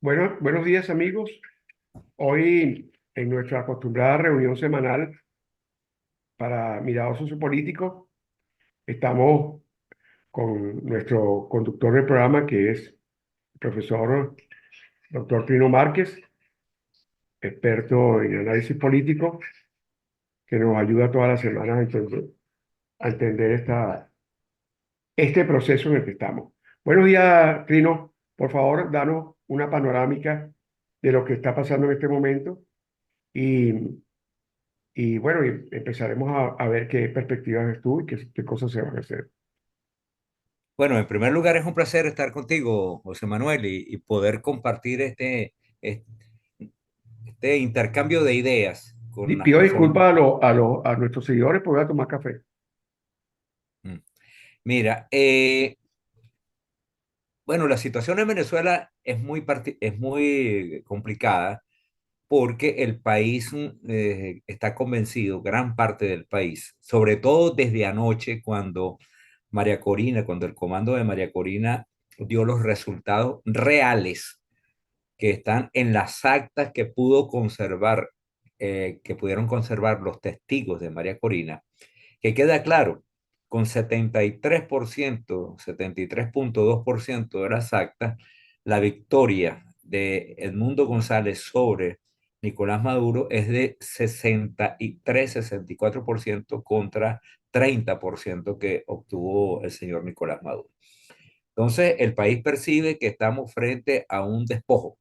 Bueno, buenos días amigos. Hoy en nuestra acostumbrada reunión semanal para Mirado Sociopolítico estamos con nuestro conductor del programa que es el profesor doctor Trino Márquez, experto en análisis político, que nos ayuda todas las semanas a entender este proceso en el que estamos. Buenos días, Trino. Por favor, danos una panorámica de lo que está pasando en este momento y Y bueno, empezaremos a ver qué perspectivas ves tú y qué cosas se van a hacer. Bueno, en primer lugar es un placer estar contigo, José Manuel, y poder compartir este, este intercambio de ideas con las Pido personas. disculpas a nuestros seguidores porque voy a tomar café. Mm. Mira, bueno, la situación en Venezuela es muy complicada porque el país está convencido, gran parte del país, sobre todo desde anoche cuando el comando de María Corina dio los resultados reales que están en las actas que pudieron conservar los testigos de María Corina, que queda claro, con 73%, 73,2% de las actas, la victoria de Edmundo González sobre Nicolás Maduro es de 63, 64% contra 30% que obtuvo el señor Nicolás Maduro. Entonces, el país percibe que estamos frente a un despojo,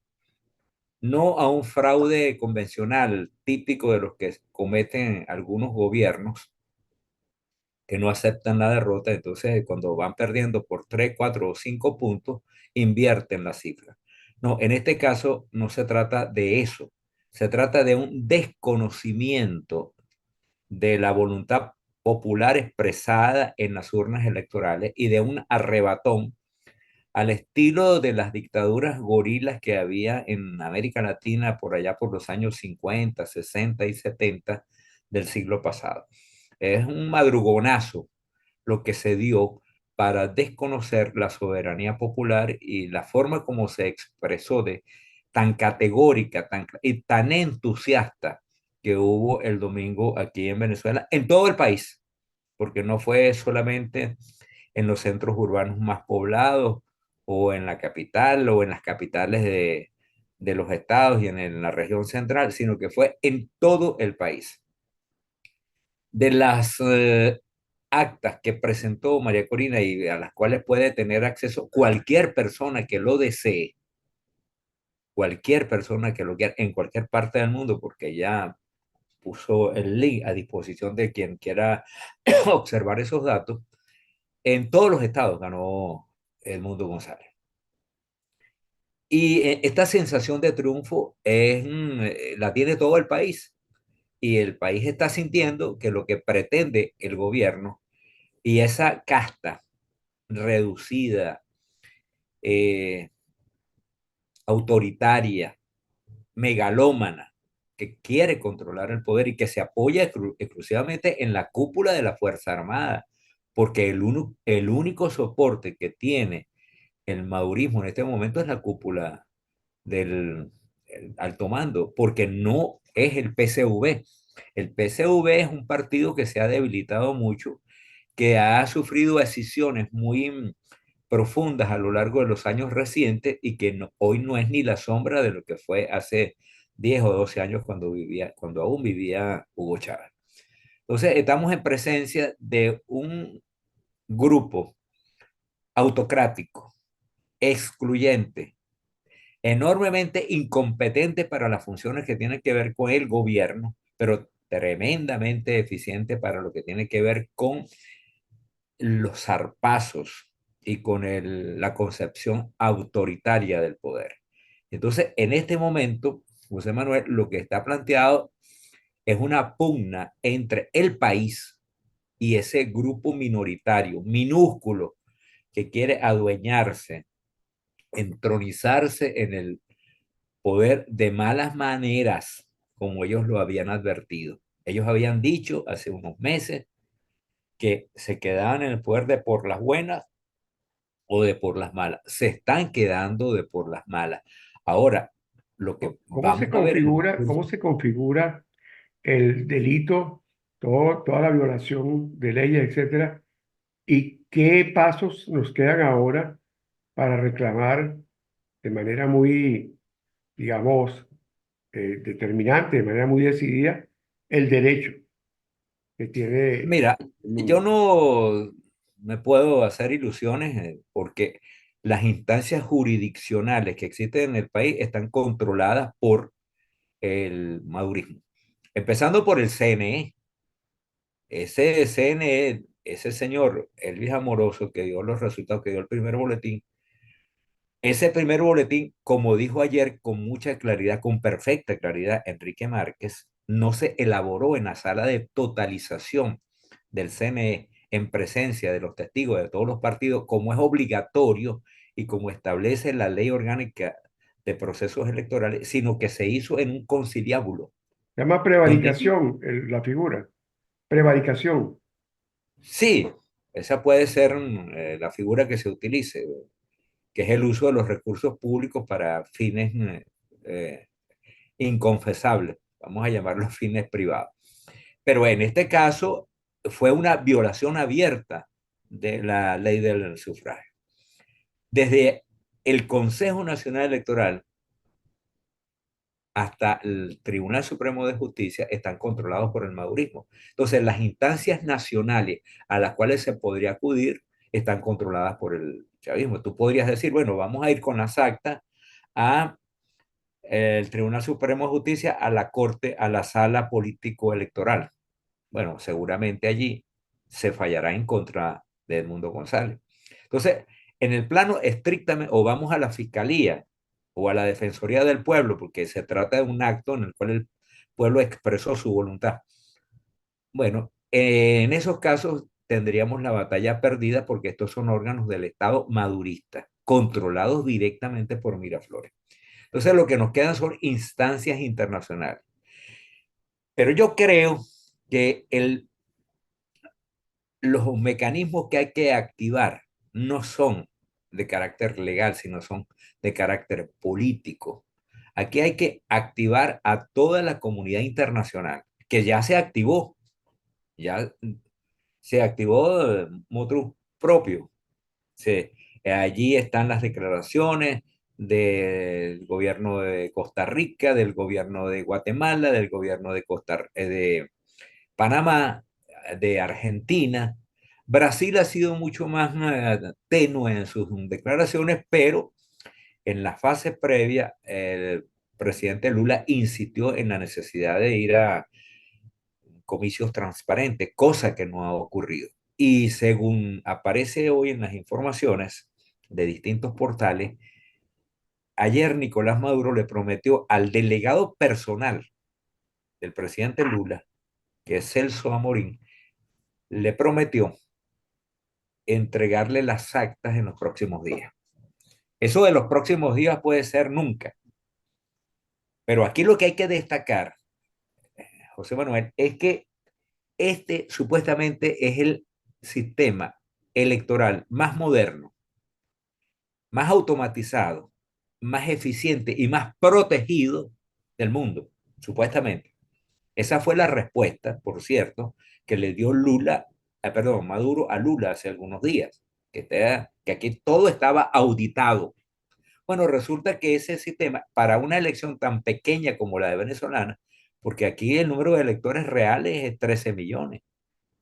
no a un fraude convencional típico de los que cometen algunos gobiernos que no aceptan la derrota. Entonces, cuando van perdiendo por 3, 4 o 5 puntos, invierten la cifra. No, en este caso no se trata de eso, se trata de un desconocimiento de la voluntad popular expresada en las urnas electorales y de un arrebatón al estilo de las dictaduras gorilas que había en América Latina por allá por los años 50, 60 y 70 del siglo pasado. Es un madrugonazo lo que se dio para desconocer la soberanía popular y la forma como se expresó de tan categórica y tan entusiasta que hubo el domingo aquí en Venezuela, en todo el país, porque no fue solamente en los centros urbanos más poblados o en la capital o en las capitales de los estados y en la región central, sino que fue en todo el país. De las actas que presentó María Corina y a las cuales puede tener acceso cualquier persona que lo desee, cualquier persona que lo quiera en cualquier parte del mundo, porque ya puso el link a disposición de quien quiera observar esos datos. En todos los estados ganó Edmundo González. Y esta sensación de triunfo la tiene todo el país. Y el país está sintiendo que lo que pretende el gobierno y esa casta reducida, eh, autoritaria, megalómana, que quiere controlar el poder y que se apoya exclusivamente en la cúpula de la Fuerza Armada, porque el único soporte que tiene el madurismo en este momento es la cúpula del alto mando, porque no es el PCV. El PCV es un partido que se ha debilitado mucho, que ha sufrido escisiones muy profundas a lo largo de los años recientes y que hoy no es ni la sombra de lo que fue hace 10 o 12 años cuando aún vivía Hugo Chávez. Entonces, estamos en presencia de un grupo autocrático, excluyente, enormemente incompetente para las funciones que tienen que ver con el gobierno, pero tremendamente eficiente para lo que tiene que ver con los zarpazos y con la concepción autoritaria del poder. Entonces, en este momento, José Manuel, lo que está planteado es una pugna entre el país y ese grupo minoritario, minúsculo, que quiere adueñarse, entronizarse en el poder de malas maneras, como ellos lo habían advertido. Ellos habían dicho hace unos meses que se quedaban en el poder de por las buenas o de por las malas. Se están quedando de por las malas. Ahora, lo que vamos a ver en el cómo discurso, se configura el delito, toda la violación de leyes, etcétera, y qué pasos nos quedan ahora para reclamar de manera muy, digamos, determinante, de manera muy decidida, el derecho que tiene mira, el yo mundo. no me puedo hacer ilusiones porque las instancias jurisdiccionales que existen en el país están controladas por el madurismo. Empezando por el CNE. Ese CNE, ese señor Elvis Amoroso que dio los resultados, que dio el primer boletín, ese primer boletín, como dijo ayer con mucha claridad, con perfecta claridad, Enrique Márquez, no se elaboró en la sala de totalización del CNE en presencia de los testigos de todos los partidos, como es obligatorio y como establece la ley orgánica de procesos electorales, sino que se hizo en un conciliábulo, Se llama donde prevaricación, la figura, prevaricación. sí, esa puede ser la figura que se utilice, que es el uso de los recursos públicos para fines inconfesables, vamos a llamarlos fines privados. Pero en este caso fue una violación abierta de la ley del sufragio. Desde el Consejo Nacional Electoral hasta el Tribunal Supremo de Justicia están controlados por el madurismo. Entonces, las instancias nacionales a las cuales se podría acudir están controladas por el chavismo. Tú podrías decir, bueno, vamos a ir con las actas a el Tribunal Supremo de Justicia, a la Corte, a la sala político-electoral. Bueno, seguramente allí se fallará en contra de Edmundo González. Entonces, en el plano estrictamente, o vamos a la Fiscalía o a la Defensoría del Pueblo, porque se trata de un acto en el cual el pueblo expresó su voluntad. Bueno, en esos casos tendríamos la batalla perdida porque estos son órganos del Estado madurista, controlados directamente por Miraflores. Entonces, lo que nos quedan son instancias internacionales. Pero yo creo que los mecanismos que hay que activar no son de carácter legal, sino son de carácter político. Aquí hay que activar a toda la comunidad internacional, que ya se activó, ya se activó motu propio. Se, allí están las declaraciones del gobierno de Costa Rica, del gobierno de Guatemala, del gobierno de Panamá, de Argentina. Brasil ha sido mucho más tenue en sus declaraciones, pero en la fase previa el presidente Lula insistió en la necesidad de ir a comicios transparentes, cosa que no ha ocurrido. Y según aparece hoy en las informaciones de distintos portales, ayer Nicolás Maduro le prometió al delegado personal del presidente Lula, que es Celso Amorín, le prometió entregarle las actas en los próximos días. Eso de los próximos días puede ser nunca, pero aquí lo que hay que destacar, José Manuel, es que este supuestamente es el sistema electoral más moderno, más automatizado, más eficiente y más protegido del mundo, supuestamente. Esa fue la respuesta, por cierto, que le dio Maduro a Lula hace algunos días, que aquí todo estaba auditado. Bueno, resulta que ese sistema, para una elección tan pequeña como la de venezolana, porque aquí el número de electores reales es 13 millones,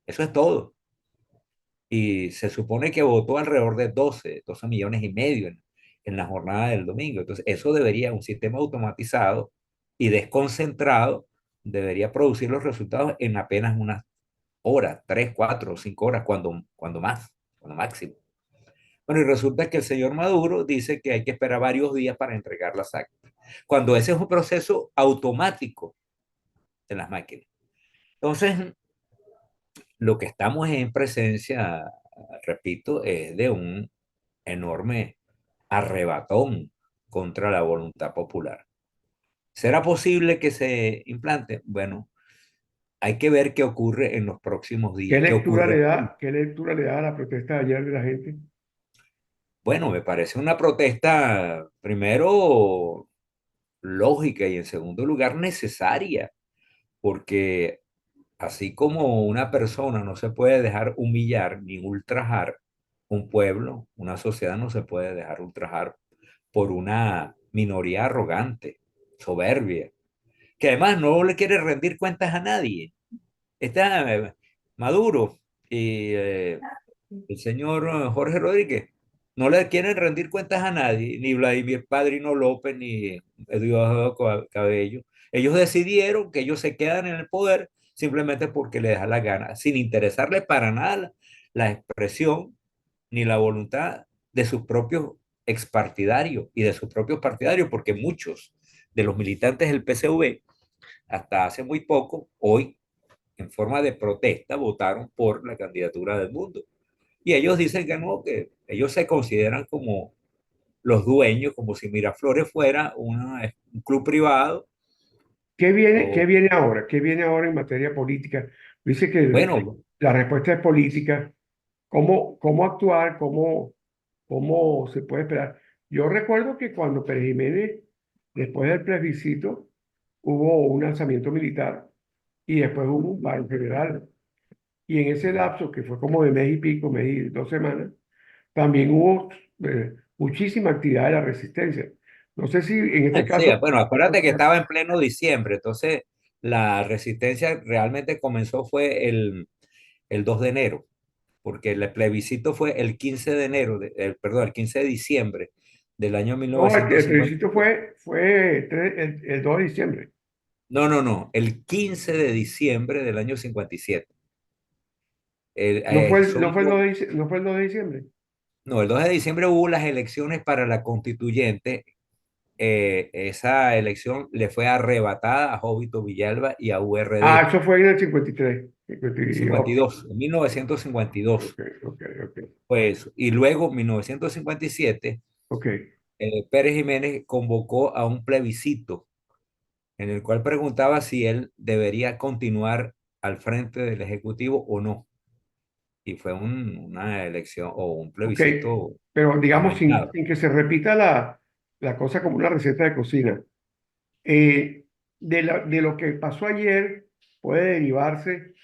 eso es todo. Y se supone que votó alrededor de 12 millones y medio en la jornada del domingo. Entonces, eso debería, un sistema automatizado y desconcentrado, debería producir los resultados en apenas unas horas, 3, 4 o 5 horas, cuando más, cuando máximo. Bueno, y resulta que el señor Maduro dice que hay que esperar varios días para entregar las actas, cuando ese es un proceso automático de las máquinas. Entonces, lo que estamos en presencia, repito, es de un enorme arrebatón contra la voluntad popular. ¿Será posible que se implante? Bueno, hay que ver qué ocurre en los próximos días, qué ocurre. Qué lectura le da a la protesta de ayer de la gente? Bueno, me parece una protesta, primero, lógica y en segundo lugar necesaria, porque así como una persona no se puede dejar humillar ni ultrajar, un pueblo, una sociedad no se puede dejar ultrajar por una minoría arrogante, soberbia, que además no le quiere rendir cuentas a nadie. Está Maduro y el señor Jorge Rodríguez no le quieren rendir cuentas a nadie, ni Vladimir Padrino López, ni Eduardo Cabello. Ellos decidieron que ellos se quedan en el poder simplemente porque les da la gana, sin interesarles para nada la expresión ni la voluntad de sus propios expartidarios y de sus propios partidarios, porque muchos de los militantes del PCV, hasta hace muy poco, hoy en forma de protesta, votaron por la candidatura del mundo. Y ellos dicen que no, que ellos se consideran como los dueños, como si Miraflores fuera un club privado. Qué O, viene ahora? ¿Qué viene ahora en materia política? Dice que bueno, la respuesta es política. ¿Cómo actuar? ¿Cómo se puede esperar? Yo recuerdo que cuando Pérez Jiménez, después del plebiscito, hubo un alzamiento militar y después hubo un paro general. Y en ese lapso, que fue como de mes y pico, mes y 2 semanas, también hubo muchísima actividad de la resistencia. No sé si en este sí, caso, bueno, acuérdate que estaba en pleno diciembre, entonces la resistencia realmente comenzó fue el 2 de enero, porque el plebiscito fue el 15 de enero, perdón, el 15 de diciembre del año no, el plebiscito 1952. fue el 2 de diciembre. No, no, no, el 15 de diciembre del año 57. No Son fue el 2 de, no fue el 2 de diciembre. No, el 2 de diciembre hubo las elecciones para la constituyente. Esa elección le fue arrebatada a Jovito Villalba y a Ah, URD. eso fue en el 53. 52, en 1952 Ok, ok, ok, fue eso. Y luego, en 1957, ok. Pérez Jiménez convocó a un plebiscito en el cual preguntaba si él debería continuar al frente del Ejecutivo o no. Y fue una elección o un Ok, plebiscito pero digamos amañado. sin que se repita la cosa como una receta de cocina. Eh, de lo que pasó ayer puede derivarse,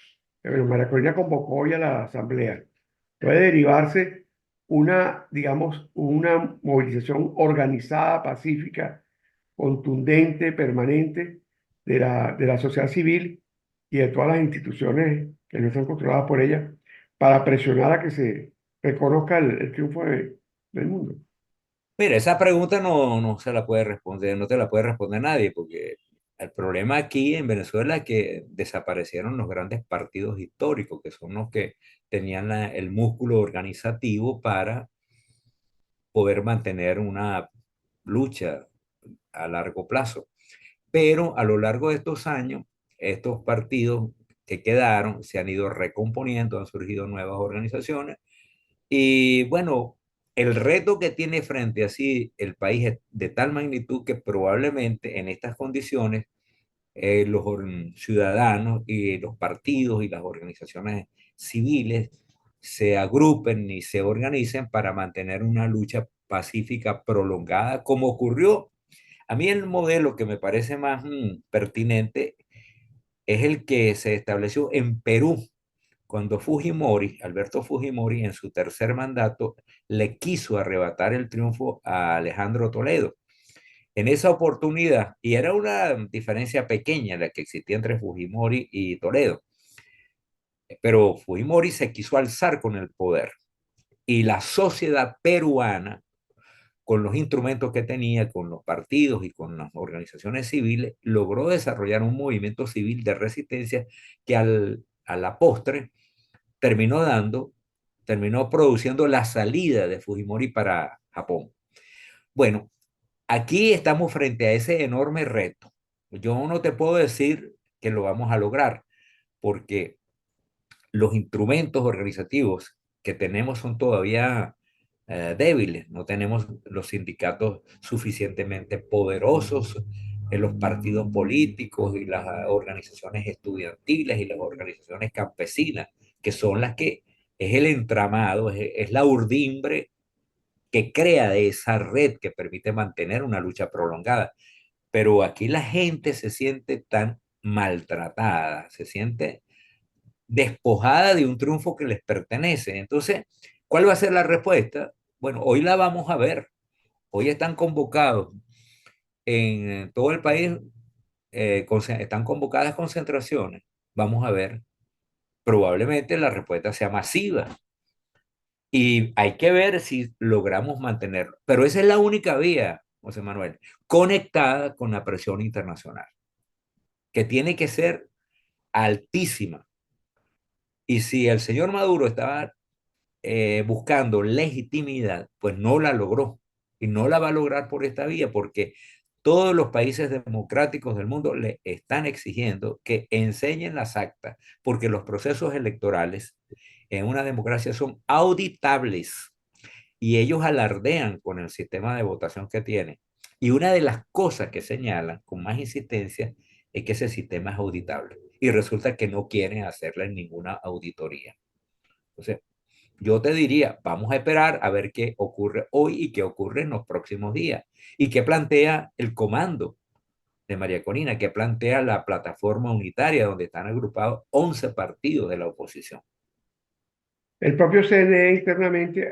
bueno, María Corina convocó hoy a la asamblea, puede derivarse digamos, una movilización organizada, pacífica, contundente, permanente de la sociedad civil y de todas las instituciones que no están controladas por ella para presionar a que se reconozca el triunfo del mundo. Mira, esa pregunta no se la puede responder, no te la puede responder nadie, porque el problema aquí en Venezuela es que desaparecieron los grandes partidos históricos, que son los que tenían el músculo organizativo para poder mantener una lucha a largo plazo. Pero a lo largo de estos años, estos partidos que quedaron se han ido recomponiendo, han surgido nuevas organizaciones y bueno, el reto que tiene frente a sí el país es de tal magnitud que probablemente en estas condiciones ciudadanos y los partidos y las organizaciones civiles se agrupen y se organicen para mantener una lucha pacífica prolongada, como ocurrió. A mí el modelo que me parece más pertinente es el que se estableció en Perú cuando Fujimori, Alberto Fujimori, en su tercer mandato, le quiso arrebatar el triunfo a Alejandro Toledo. En esa oportunidad, y era una diferencia pequeña la que existía entre Fujimori y Toledo, pero Fujimori se quiso alzar con el poder y la sociedad peruana, con los instrumentos que tenía, con los partidos y con las organizaciones civiles, logró desarrollar un movimiento civil de resistencia que a la postre terminó dando, terminó produciendo la salida de Fujimori para Japón. Bueno, aquí estamos frente a ese enorme reto. Yo no te puedo decir que lo vamos a lograr, porque los instrumentos organizativos que tenemos son todavía débiles. No tenemos los sindicatos suficientemente poderosos, en los partidos políticos y las organizaciones estudiantiles y las organizaciones campesinas, que son las que es el entramado, es la urdimbre que crea de esa red que permite mantener una lucha prolongada. pero aquí la gente se siente tan maltratada, se siente despojada de un triunfo que les pertenece. Entonces, ¿cuál va a ser la respuesta? Bueno, hoy la vamos a ver. Hoy están convocados en todo el país, están convocadas concentraciones. Vamos a ver, probablemente la respuesta sea masiva y hay que ver si logramos mantenerlo. Pero esa es la única vía, José Manuel, conectada con la presión internacional, que tiene que ser altísima. Y si el señor Maduro estaba buscando legitimidad, pues no la logró y no la va a lograr por esta vía, porque todos los países democráticos del mundo le están exigiendo que enseñen las actas, porque los procesos electorales en una democracia son auditables y ellos alardean con el sistema de votación que tienen. Y una de las cosas que señalan con más insistencia es que ese sistema es auditable y resulta que no quieren hacerle ninguna auditoría. Entonces, yo te diría, vamos a esperar a ver qué ocurre hoy y qué ocurre en los próximos días. Y qué plantea el comando de María Corina, qué plantea la plataforma unitaria donde están agrupados 11 partidos de la oposición. El propio CNE internamente,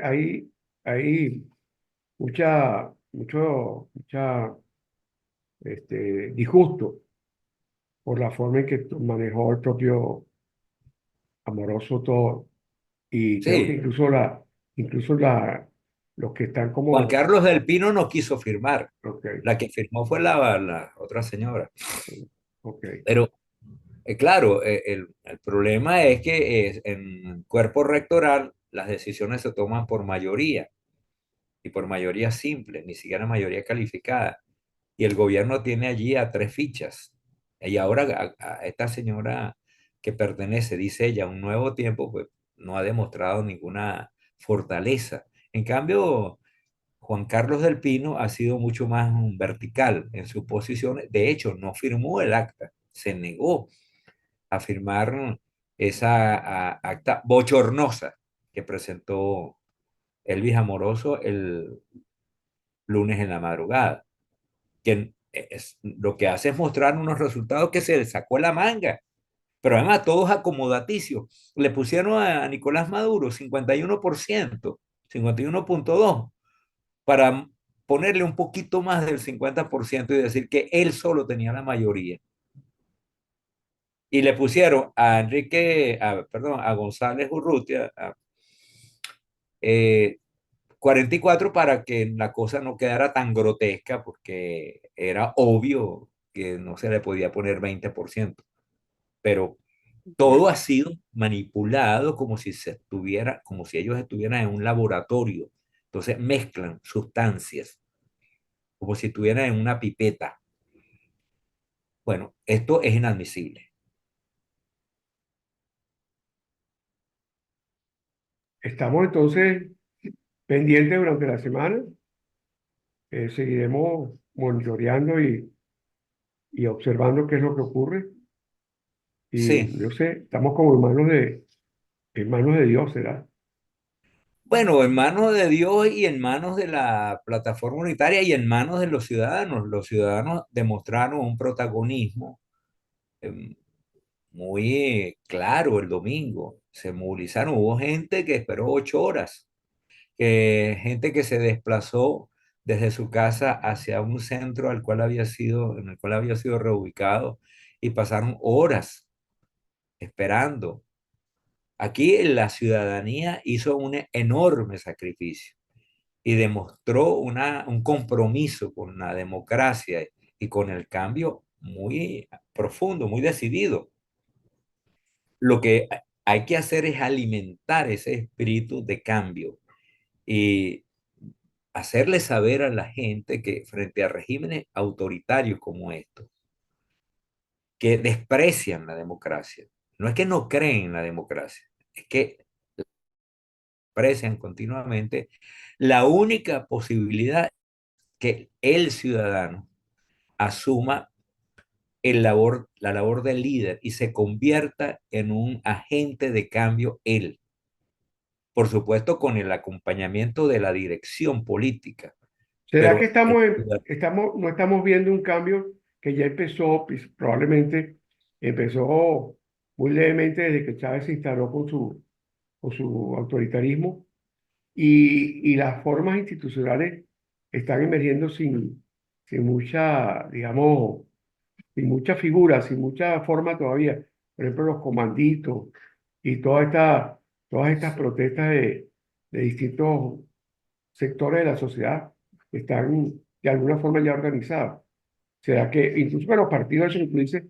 hay mucha disgusto por la forma en que manejó el propio Amoroso todo. Y creo que Sí, los que están Juan como, Carlos del Pino no quiso firmar. ok, La que firmó fue la otra señora. ok. Pero, claro, el problema es que en el cuerpo rectoral las decisiones se toman por mayoría y por mayoría simple, ni siquiera mayoría calificada. Y el gobierno tiene allí a tres fichas. Y ahora a esta señora que pertenece, dice ella, a un nuevo tiempo, pues no ha demostrado ninguna fortaleza. En cambio, Juan Carlos del Pino ha sido mucho más vertical en sus posiciones. De hecho, no firmó el acta, se negó a firmar esa acta bochornosa que presentó Elvis Amoroso el lunes en la madrugada, que lo que hace es mostrar unos resultados que se le sacó la manga, pero además todos acomodaticios. Le pusieron a Nicolás Maduro 51%, 51,2%, para ponerle un poquito más del 50% y decir que él solo tenía la mayoría. Y le pusieron a perdón, a González Urrutia, 44 para que la cosa no quedara tan grotesca, porque era obvio que no se le podía poner 20%, pero todo ha sido manipulado como si como si ellos estuvieran en un laboratorio. Entonces mezclan sustancias, como si estuvieran en una pipeta. Bueno, esto es inadmisible. Estamos entonces pendientes durante la semana, seguiremos monitoreando y observando qué es lo que ocurre. Y Sí, no sé, estamos como en manos de Dios, ¿será? bueno, en manos de Dios y en manos de la plataforma unitaria y en manos de los ciudadanos. Los ciudadanos demostraron un protagonismo eh, muy claro el domingo. Se movilizaron, hubo gente que esperó 8 horas, gente que se desplazó desde su casa hacia un centro en el cual había sido reubicado y pasaron horas esperando. Aquí la ciudadanía hizo un enorme sacrificio y demostró un compromiso con la democracia y con el cambio muy profundo, muy decidido. Lo que hay que hacer es alimentar ese espíritu de cambio y hacerle saber a la gente que frente a regímenes autoritarios como estos, que desprecian la democracia, no es que no creen en la democracia, es que desprecian continuamente, la única posibilidad que el ciudadano asuma la labor del líder y se convierta en un agente de cambio él. Por supuesto, con el acompañamiento de la dirección política, ¿Será que pero no estamos viendo un cambio que ya empezó, pues, probablemente empezó muy levemente desde que Chávez se instaló con su autoritarismo y las formas institucionales están emergiendo sin mucha, digamos, sin mucha figura, sin mucha forma todavía? Por ejemplo, los comanditos y todas estas protestas de distintos sectores de la sociedad están de alguna forma ya organizados. ¿Será que incluso que los partidos, eso que tú dices,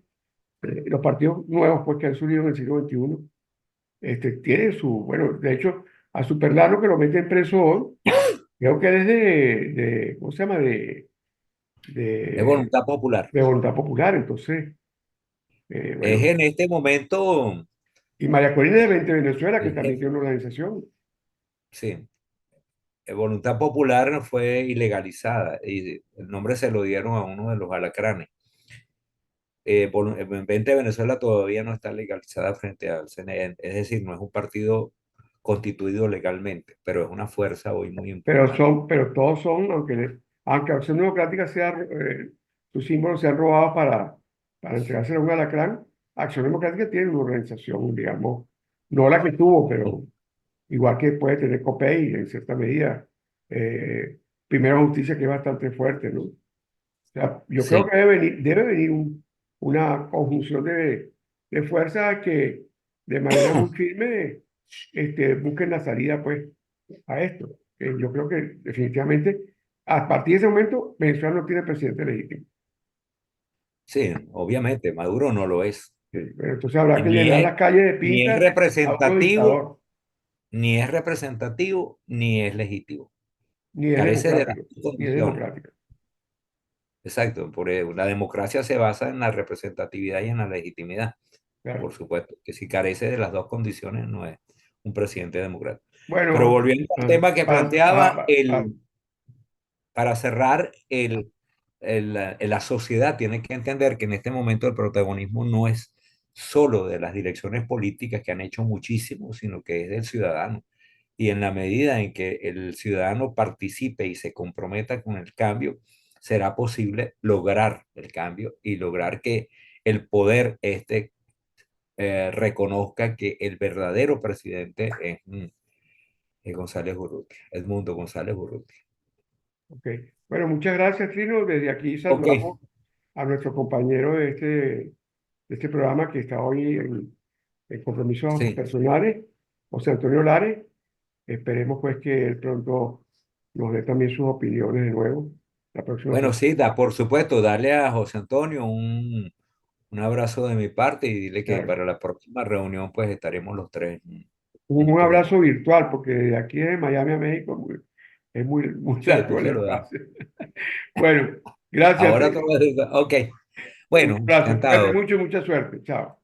los partidos nuevos pues, que han surgido en el siglo XXI, tienen bueno, de hecho, a Superlano que lo meten preso hoy, creo que es ¿cómo se llama? es De, voluntad popular. de voluntad popular, entonces, Es bueno. en este momento, Y María Corina de 20 Venezuela, que el también jefe, tiene una organización, sí, voluntad popular fue ilegalizada y el nombre se lo dieron a uno de los alacranes. 20 Venezuela todavía no está legalizada frente al CNE, es decir, no es un partido constituido legalmente, pero es una fuerza hoy muy importante. pero todos son, aunque Acción Democrática sus símbolos sean robados para entregárselo a un alacrán, Acción Democrática tiene una organización, digamos, no la que tuvo, pero igual que puede tener COPEI en cierta medida. eh, Primera Justicia, que es bastante fuerte, ¿no? O sea, yo creo Sí, que debe venir una conjunción de fuerzas que de manera muy firme busquen la salida, pues, a esto. Yo creo que definitivamente, a partir de ese momento, Venezuela no tiene presidente legítimo. sí, obviamente, Maduro no lo es. Pero entonces habrá Y que llenar las calles de ni es pinta a otro representativo, dictador, ni es representativo, ni es legítimo. ni es Carece de las democrático, dos ni es condiciones. democrático. Exacto, la democracia se basa en la representatividad y en la legitimidad. Por Claro. supuesto, que si carece de las dos condiciones no es un presidente democrático. Pero Bueno, volviendo al tema que planteaba, para cerrar, la sociedad tiene que entender que en este momento el protagonismo no es solo de las direcciones políticas que han hecho muchísimo, sino que es del ciudadano. Y en la medida en que el ciudadano participe y se comprometa con el cambio, será posible lograr el cambio y lograr que el poder reconozca que el verdadero presidente es González Urrutia, Edmundo González Urrutia. ok. Bueno, muchas gracias, Trino. Desde aquí Ok, saludamos a nuestro compañero de este programa que está hoy en compromisos sí. personales, José Antonio Lares. Esperemos pues que él pronto nos dé también sus opiniones de nuevo la próxima Bueno, semana. sí, por supuesto, darle a José Antonio un abrazo de mi parte y dile que Claro. para la próxima reunión pues estaremos los tres Un juntos en... abrazo virtual, porque de aquí de Miami a México es muy Sí, largo tú el se lo das. espacio. Bueno, gracias, Ahora todo Trino. es... Ok, Un bueno, abrazo. Cuídate encantado. mucho y mucha suerte. Chao.